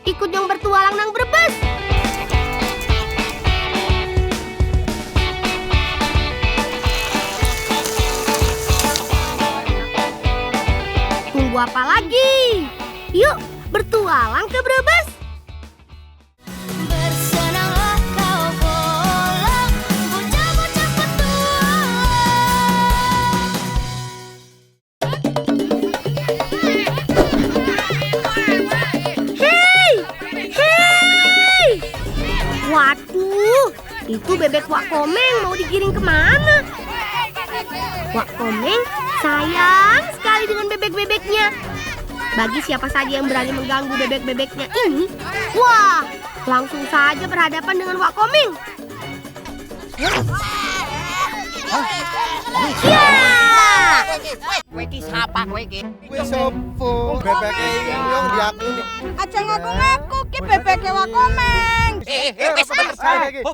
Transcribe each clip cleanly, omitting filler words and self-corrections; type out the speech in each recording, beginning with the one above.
ikut yang bertualang nang Brebes. Tunggu apa lagi? Yuk, bertualang ke Brebes. Bersenanglah kau bola, bocah-bocah petualang. Hei! Hei! Waduh, itu bebek Wak Komeng mau digiring kemana? Wak Komeng sayang sekali dengan bebek-bebeknya. Bagi siapa saja yang berani mengganggu bebek-bebeknya ini, wah, langsung saja berhadapan dengan Wak Komeng. Ya! Kowe iki sapa kowe iki? Kowe sopo? Bebeke yang diaku. Aja ngaku-ngaku ki bebeke Wak Komeng. Wis bener bae.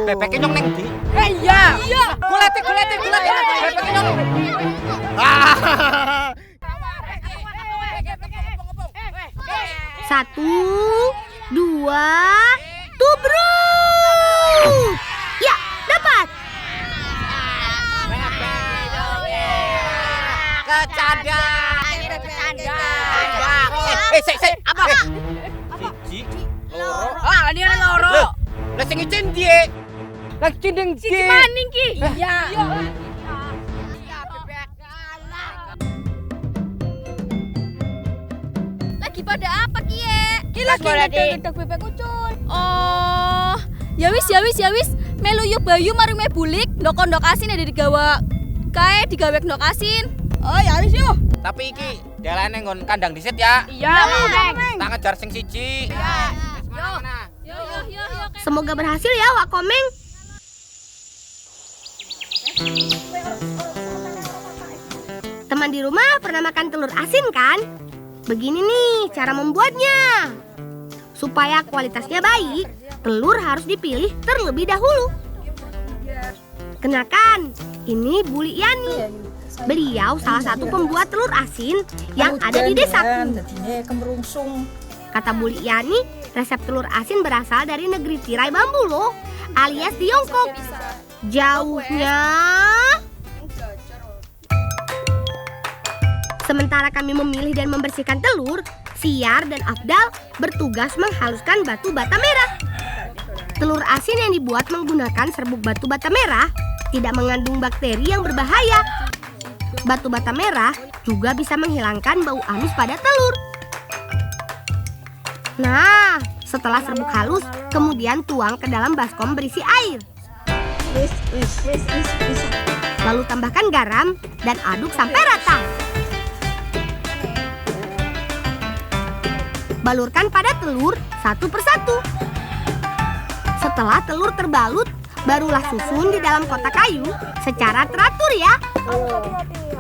Bebeke nyong ning ndi? Iya. Goleti. Bebeke nyong. Satu, dua, tubruk! Ya, dapat! Kecanda. Sik. Apa? Siji, loro. Ah, ini ana loro. Lah sing icin piye? Lah cindeng Siji maning ki. Iya. Lagi pada apa kie? Ki lagi ngedek-ngedek bebek ucul. Oh, ya wis. Melu yuk bayu marung me bulik, ndok-ndok asin ada digawa. Kae digawe ndok asin. Oh, ya wis yo. Tapi iki dalane nggon kandang disit ya. Iya, Komeng. Tak ngejar sing siji. Iya. Wis mana? Yo. Semoga berhasil ya, Wak Komeng. Teman di rumah pernah makan telur asin kan? Begini nih cara membuatnya. Supaya kualitasnya baik, telur harus dipilih terlebih dahulu. Kenakan, ini Bu Yani. Beliau salah satu pembuat telur asin yang ada di desaku. Kata Bu Yani, resep telur asin berasal dari negeri tirai bambu loh, alias Tiongkok. Jauhnya. Sementara kami memilih dan membersihkan telur, Siar dan Afdal bertugas menghaluskan batu bata merah. Telur asin yang dibuat menggunakan serbuk batu bata merah tidak mengandung bakteri yang berbahaya. Batu bata merah juga bisa menghilangkan bau amis pada telur. Nah, setelah serbuk halus, kemudian tuang ke dalam baskom berisi air. Lalu tambahkan garam dan aduk sampai rata. Balurkan pada telur satu persatu. Setelah telur terbalut, barulah susun di dalam kotak kayu secara teratur ya.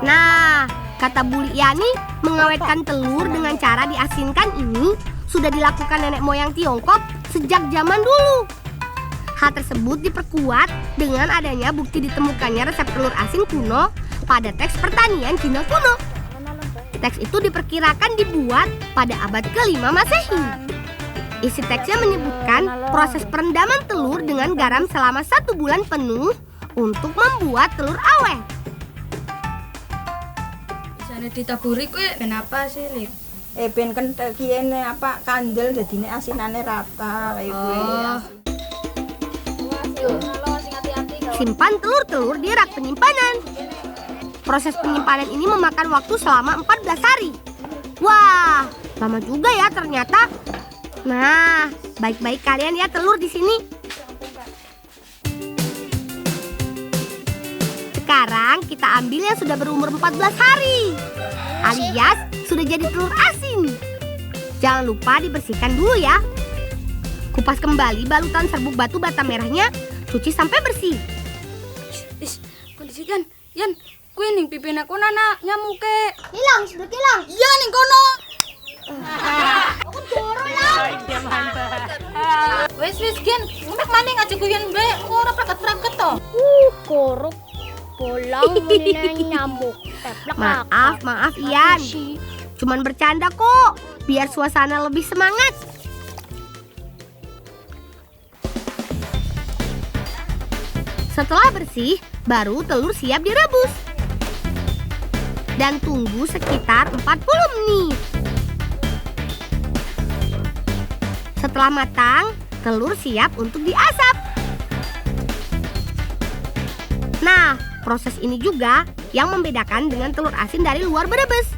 Nah, kata Bu Yani, mengawetkan telur dengan cara diasinkan ini sudah dilakukan nenek moyang Tiongkok sejak zaman dulu. Hal tersebut diperkuat dengan adanya bukti ditemukannya resep telur asin kuno pada teks pertanian Cina kuno. Teks itu diperkirakan dibuat pada abad ke-5 Masehi. Isi teksnya menyebutkan proses perendaman telur dengan garam selama 1 bulan penuh untuk membuat telur awet. Bisane ditaburi kuwi kenapa sih, Lip? Ben kenthel kene apa kandel dadine asinane rata kaya kuwi. Simpan telur-telur di rak penyimpanan. Proses penyimpanan ini memakan waktu selama 14 hari. Wah, lama juga ya ternyata. Nah, baik-baik kalian ya telur di sini. Sekarang kita ambil yang sudah berumur 14 hari. Alias sudah jadi telur asin. Jangan lupa dibersihkan dulu ya. Kupas kembali balutan serbuk batu bata merahnya, cuci sampai bersih. Kondisi kan, Yan, kuwi ning pipin aku nana nyamuke. Hilang, sudah hilang. Iya ning kono. Aku dorong lah. Wis Gen, mek maning aja kuyen mbek, ora praket-praket to. Korup. Bolang menilai nyamuk. Maaf Ian. Cuman bercanda kok, biar suasana lebih semangat. Setelah bersih, baru telur siap direbus. Dan tunggu sekitar 40 menit. Setelah matang, telur siap untuk diasap. Nah, proses ini juga yang membedakan dengan telur asin dari luar Brebes.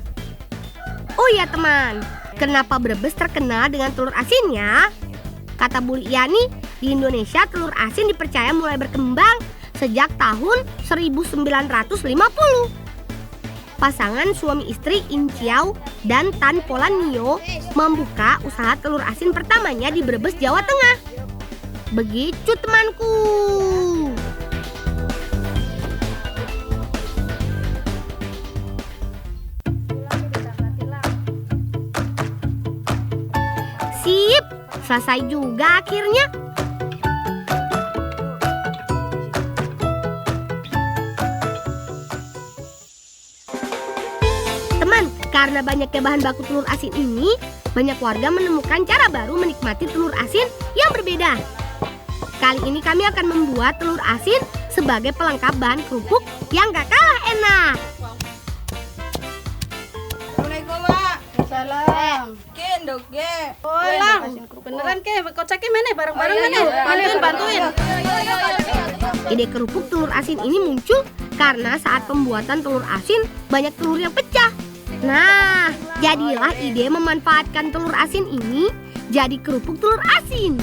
Oh iya teman, kenapa Brebes terkenal dengan telur asinnya? Kata Bu Yani, di Indonesia telur asin dipercaya mulai berkembang sejak tahun 1950. Pasangan suami istri In Chiao dan Tan Polan Nio membuka usaha telur asin pertamanya di Brebes, Jawa Tengah. Begitu temanku. Sip, selesai juga akhirnya. Teman, karena banyaknya bahan baku telur asin ini, banyak warga menemukan cara baru menikmati telur asin yang berbeda. Kali ini kami akan membuat telur asin sebagai pelengkap bahan kerupuk yang gak kalah enak. Assalamualaikum, Pak. Salam. Ken, dok, ke. Oh lah, beneran ke? Koceknya mana? Bareng-bareng mana? Bantuin. Ide kerupuk telur asin ini muncul karena saat pembuatan telur asin banyak telur yang pecah. Nah, jadilah ide memanfaatkan telur asin ini jadi kerupuk telur asin.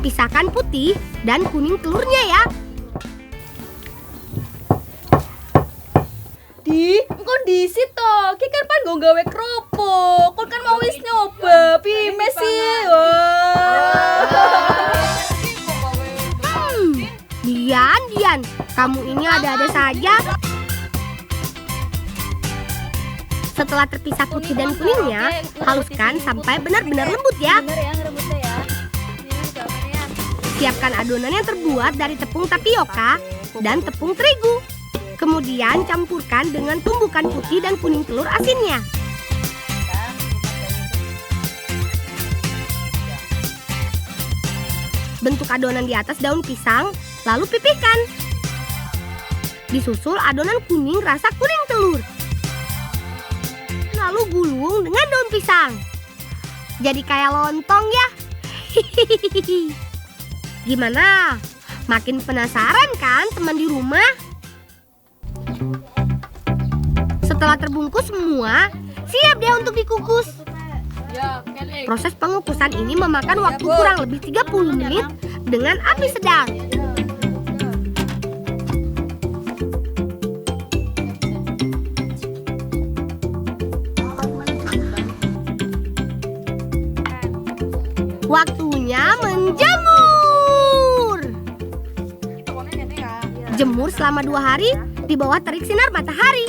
Pisahkan putih dan kuning telurnya ya. Di, kon disi to. Ki kan pan nggo gawe kerupuk. Kon kan mau wis nyoba, pime sih. Dian, kamu ini ada-ada saja. Setelah terpisah putih dan kuningnya, haluskan sampai benar-benar lembut ya. Bener ya ngerebutnya ya. Ini gambarnya. Siapkan adonan yang terbuat dari tepung tapioka dan tepung terigu. Kemudian campurkan dengan tumbukan putih dan kuning telur asinnya. Bentuk adonan di atas daun pisang, lalu pipihkan. Disusul adonan kuning rasa kuning telur. Lalu gulung dengan daun pisang. Jadi kayak lontong ya. Gimana? Makin penasaran kan teman di rumah? Setelah terbungkus semua, siap deh untuk dikukus. Proses pengukusan ini memakan waktu kurang lebih 30 menit dengan api sedang. Waktunya menjemur. Jemur selama 2 hari di bawah terik sinar matahari.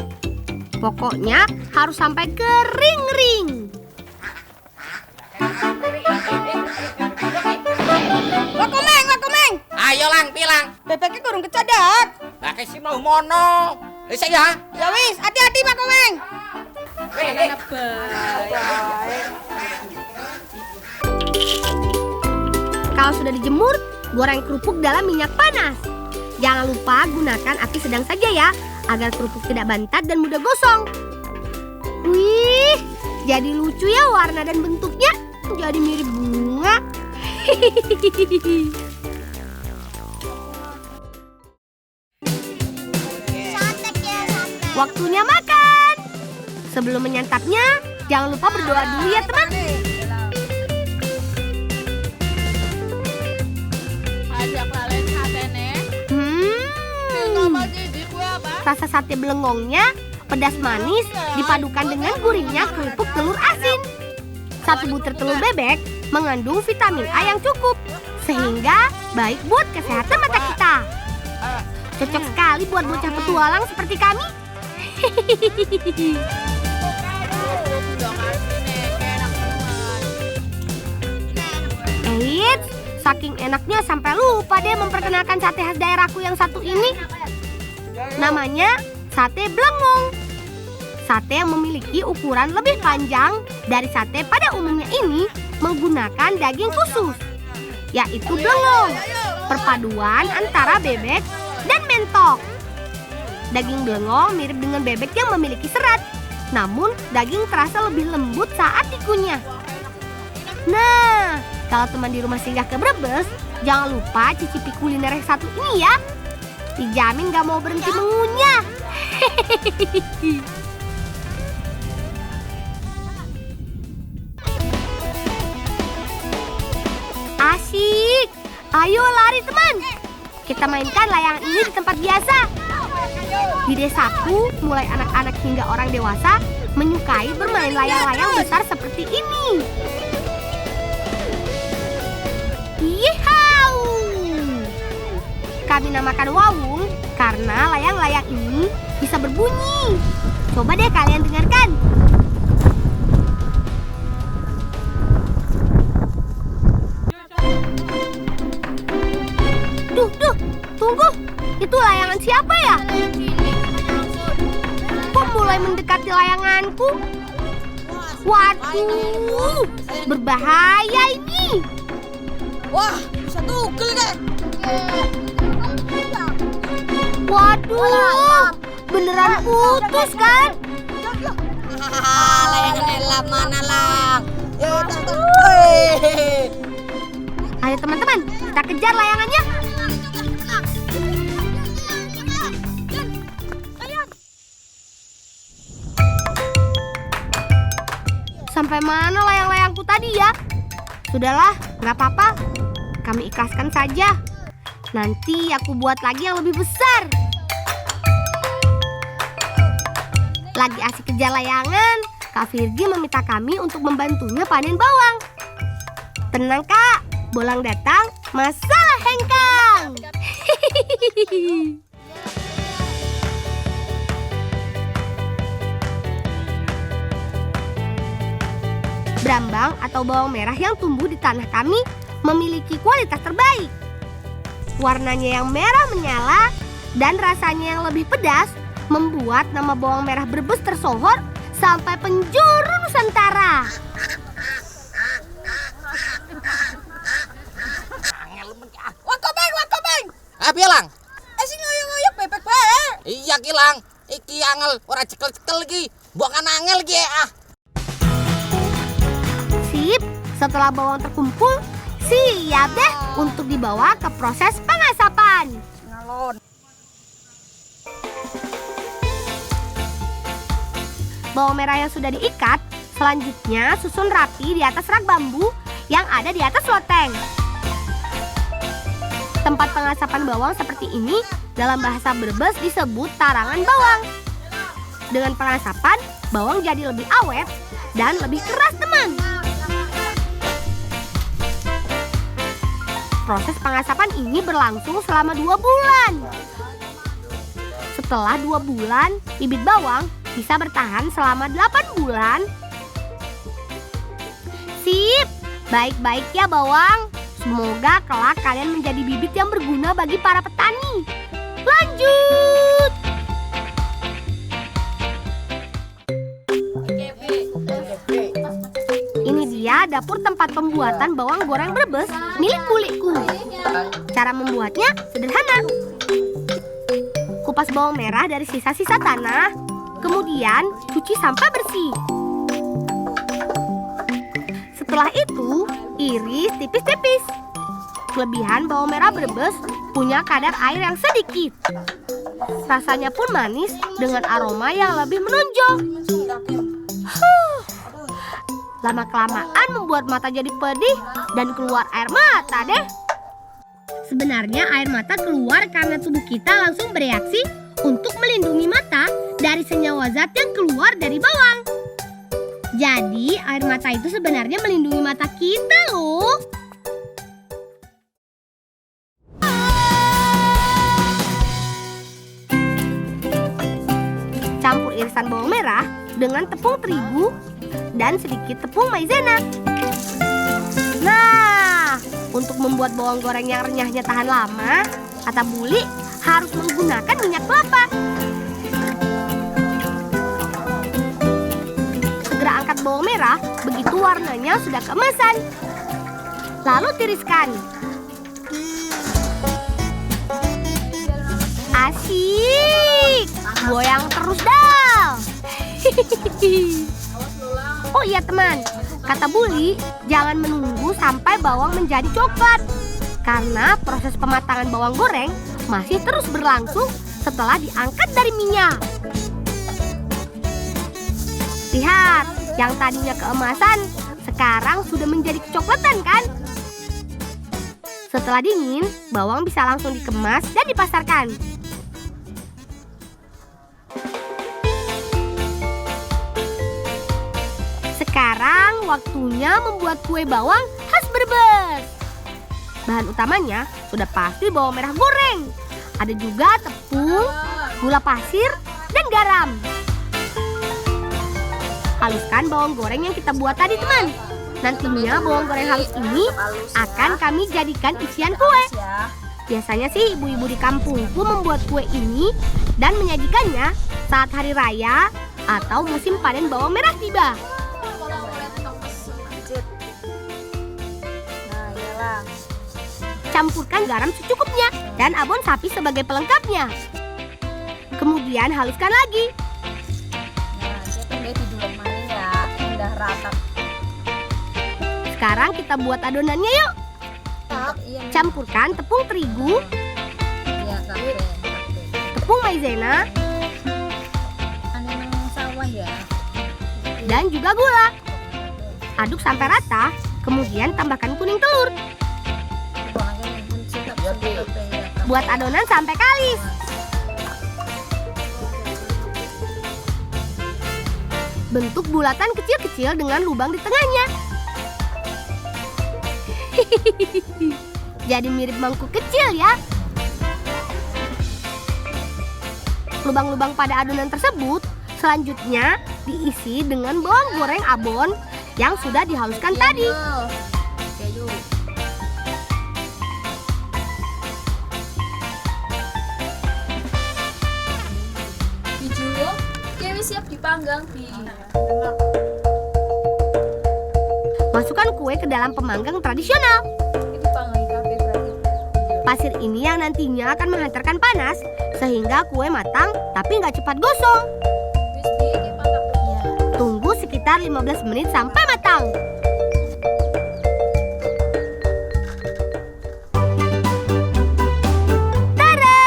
Pokoknya harus sampai kering-kering. Wakomeng. Ayo lang, pilang. Bebeknya kurang kecadak. Lah kesi mau mono. Wis ya. Ya wis, hati-hati, Pak Komeng. Kalau sudah dijemur, goreng kerupuk dalam minyak panas. Jangan lupa gunakan api sedang saja ya, agar kerupuk tidak bantat dan mudah gosong. Wih, jadi lucu ya warna dan bentuknya. Jadi mirip bunga. Waktunya makan. Sebelum menyantapnya, jangan lupa berdoa dulu ya teman. Rasa sate belengongnya pedas manis dipadukan dengan gurihnya kerupuk telur asin. 1 butir telur bebek mengandung vitamin A yang cukup, sehingga baik buat kesehatan mata kita. Cocok sekali buat bocah petualang seperti kami. Eits, saking enaknya sampai lupa deh memperkenalkan sate khas daerahku yang satu ini. Namanya sate belengong. Sate yang memiliki ukuran lebih panjang dari sate pada umumnya ini menggunakan daging khusus. yaitu belengong, perpaduan antara bebek dan mentok. Daging belengong mirip dengan bebek yang memiliki serat, namun daging terasa lebih lembut saat dikunyah. Nah, kalau teman di rumah singgah ke Brebes, jangan lupa cicipi kuliner yang satu ini ya. Dijamin gak mau berhenti mengunyah. Asyik. Ayo lari teman. Kita mainkan layangan ini di tempat biasa. Di desaku, mulai anak-anak hingga orang dewasa menyukai bermain layang-layang besar seperti ini. Yihau! Kami namakan wawung karena layang-layang ini bisa berbunyi. Coba deh kalian dengarkan. Duh, tunggu. Itu layangan siapa ya? Kok mulai mendekati layanganku? Waduh, berbahaya ini. Wah, bisa tugel deh. Waduh, beneran putus kan? Layangan elah mana lang? Ayo teman-teman, kita kejar layangannya. Sampai mana layang-layangku tadi ya? Sudahlah, nggak apa-apa. Kami ikhlaskan saja. Nanti aku buat lagi yang lebih besar. Lagi asik kejar layangan, Kak Virgi meminta kami untuk membantunya panen bawang. Tenang Kak, bolang datang, masalah hengkang. Brambang atau bawang merah yang tumbuh di tanah kami memiliki kualitas terbaik. Warnanya yang merah menyala dan rasanya yang lebih pedas membuat nama bawang merah Brebes tersohor sampai penjuru Nusantara. Wakobeng. Piye lang? Sing ngoyo-ngoyo bebek bae. Iya ki lang. Iki angel ora cekel-cekel iki. Mbok kan angel iki ah. Sip, setelah bawang terkumpul, siap deh untuk dibawa ke proses pengasapan. Ngalon. Bawang merah yang sudah diikat, selanjutnya susun rapi di atas rak bambu yang ada di atas loteng. Tempat pengasapan bawang seperti ini dalam bahasa Brebes disebut tarangan bawang. Dengan pengasapan, bawang jadi lebih awet dan lebih keras teman. Proses pengasapan ini berlangsung selama 2 bulan. Setelah 2 bulan, bibit bawang bisa bertahan selama 8 bulan. Sip, baik-baik ya bawang. Semoga kelak kalian menjadi bibit yang berguna bagi para petani. Lanjut. Ini dia dapur tempat pembuatan bawang goreng Brebes milik bulikku. Cara membuatnya sederhana. Kupas bawang merah dari sisa-sisa tanah, kemudian cuci sampai bersih. Setelah itu, iris tipis-tipis. Kelebihan bawang merah Brebes punya kadar air yang sedikit. Rasanya pun manis dengan aroma yang lebih menonjol. Lama-kelamaan membuat mata jadi pedih dan keluar air mata deh. Sebenarnya air mata keluar karena tubuh kita langsung bereaksi untuk melindungi mata dari senyawa zat yang keluar dari bawang. Jadi air mata itu sebenarnya melindungi mata kita loh. Campur irisan bawang merah dengan tepung terigu dan sedikit tepung maizena. Nah, untuk membuat bawang goreng yang renyahnya tahan lama, kata Buli harus menggunakan minyak kelapa. Segera angkat bawang merah, begitu warnanya sudah keemasan. lalu tiriskan. Asik, goyang terus dah. Oh iya teman, kata Buli, jangan menunggu sampai bawang menjadi coklat. Karena proses pematangan bawang goreng masih terus berlangsung setelah diangkat dari minyak. Lihat, yang tadinya keemasan sekarang sudah menjadi kecoklatan kan? Setelah dingin, bawang bisa langsung dikemas dan dipasarkan. Sekarang waktunya membuat kue bawang khas Brebes. Bahan utamanya sudah pasti bawang merah goreng. Ada juga tepung, gula pasir, dan garam. Haluskan bawang goreng yang kita buat tadi teman. Nantinya bawang goreng halus ini akan kami jadikan isian kue. Biasanya sih ibu-ibu di kampungku membuat kue ini dan menyajikannya saat hari raya atau musim panen bawang merah tiba. Campurkan garam secukupnya dan abon sapi sebagai pelengkapnya. Kemudian haluskan lagi. Sekarang kita buat adonannya yuk. Campurkan tepung terigu, tepung maizena, dan juga gula. Aduk sampai rata, kemudian tambahkan kuning telur. Buat adonan sampai kalis. Bentuk bulatan kecil-kecil dengan lubang di tengahnya. Jadi mirip mangkuk kecil ya. Lubang-lubang pada adonan tersebut selanjutnya diisi dengan bawang goreng abon yang sudah dihaluskan tadi. Siap dipanggang Bi. Masukkan kue ke dalam pemanggang tradisional. Pasir ini yang nantinya akan menghantarkan panas sehingga kue matang tapi nggak cepat gosong. Tunggu sekitar 15 menit sampai matang. Tada!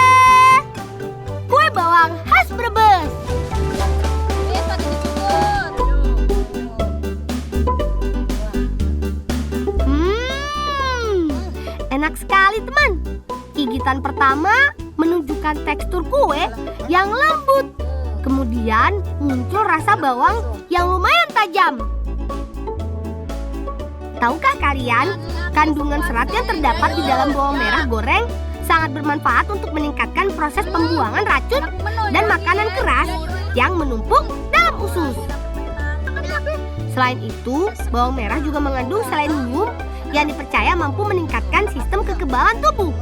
Kue bawang khas Brebes. Enak sekali teman. Gigitan pertama menunjukkan tekstur kue yang lembut. Kemudian muncul rasa bawang yang lumayan tajam. Tahukah kalian, kandungan serat yang terdapat di dalam bawang merah goreng sangat bermanfaat untuk meningkatkan proses pembuangan racun dan makanan keras yang menumpuk dalam usus. Selain itu, bawang merah juga mengandung selenium yang dipercaya mampu meningkatkan sistem kekebalan tubuh.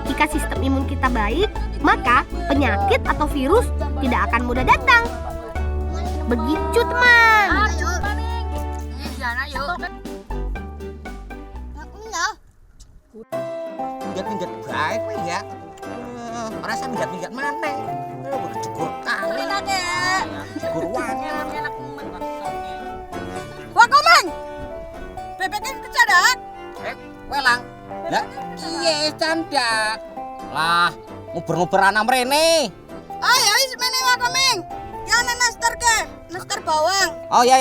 Jika sistem imun kita baik, maka penyakit atau virus tidak akan mudah datang. Begitu teman. Minggat-minggat baik ya. Rasa minggat-minggat mana? Cukur kali. Cukur wangan. Wah Komeng, bebeknya kecadak. Welang. Lah, iya canda. Lah, nguber-nguber anak mrene. Ayo wis mene Wah Komeng. Yang naster ke, naster bawang. Oh ya.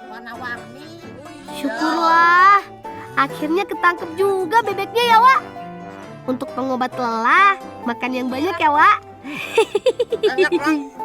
Warna-warni. Syukurlah, akhirnya ketangkep juga bebeknya ya Wak. Untuk pengobat lelah, makan yang banyak ya Wak. Enak, Bang.